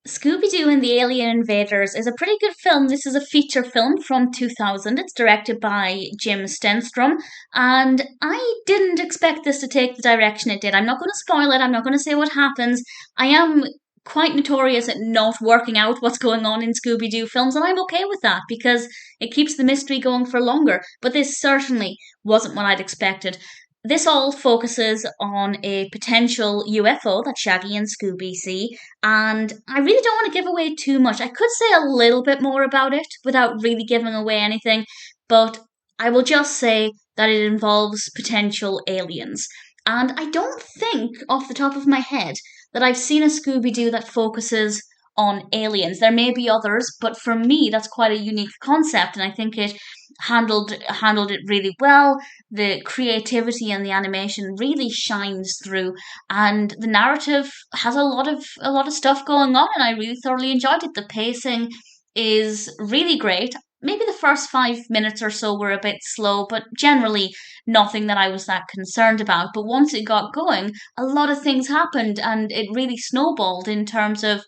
Scooby-Doo and the Alien Invaders is a pretty good film. This is a feature film from 2000. It's directed by Jim Stenstrum, and I didn't expect this to take the direction it did. I'm not going to spoil it, I'm not going to say what happens. I am quite notorious at not working out what's going on in Scooby-Doo films, and I'm okay with that because it keeps the mystery going for longer. But this certainly wasn't what I'd expected. This all focuses on a potential UFO that Shaggy and Scooby see, and I really don't want to give away too much. I could say a little bit more about it without really giving away anything, but I will just say that it involves potential aliens. And I don't think, off the top of my head, that I've seen a Scooby Doo that focuses on aliens. There may be others, but for me, that's quite a unique concept, and I think it handled it really well. The creativity and the animation really shines through, and the narrative has a lot of stuff going on, and I really thoroughly enjoyed it. The pacing is really great. Maybe the first 5 minutes or so were a bit slow, but generally nothing that I was that concerned about. But once it got going, a lot of things happened, and it really snowballed in terms of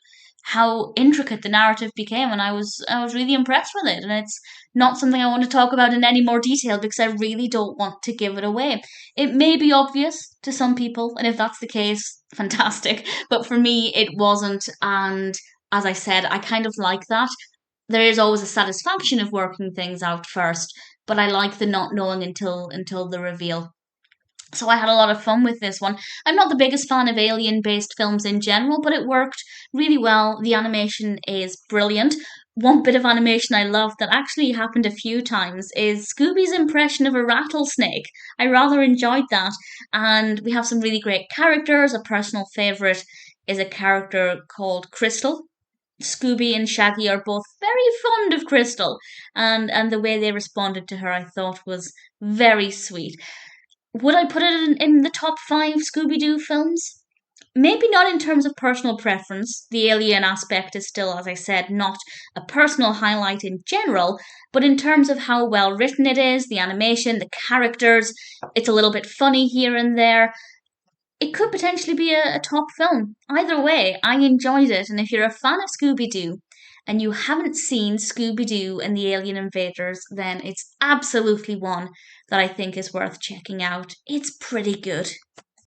how intricate the narrative became, and I was really impressed with it. And it's not something I want to talk about in any more detail because I really don't want to give it away. It may be obvious to some people, and if that's the case, fantastic. But for me, it wasn't, and as I said, I kind of like that. There is always a satisfaction of working things out first, but I like the not knowing until the reveal. So I had a lot of fun with this one. I'm not the biggest fan of alien based films in general, but it worked really well. The animation is brilliant. One bit of animation I love that actually happened a few times is Scooby's impression of a rattlesnake. I rather enjoyed that. And we have some really great characters. A personal favourite is a character called Crystal. Scooby and Shaggy are both very fond of Crystal, and the way they responded to her I thought was very sweet. Would I put it in the top five Scooby Doo films? Maybe not in terms of personal preference. The alien aspect is still, as I said, not a personal highlight in general, but in terms of how well written it is, the animation, the characters, it's a little bit funny here and there. It could potentially be a top film. Either way, I enjoyed it, and if you're a fan of Scooby Doo and you haven't seen Scooby Doo and the Alien Invaders, then it's absolutely one that I think is worth checking out. It's pretty good.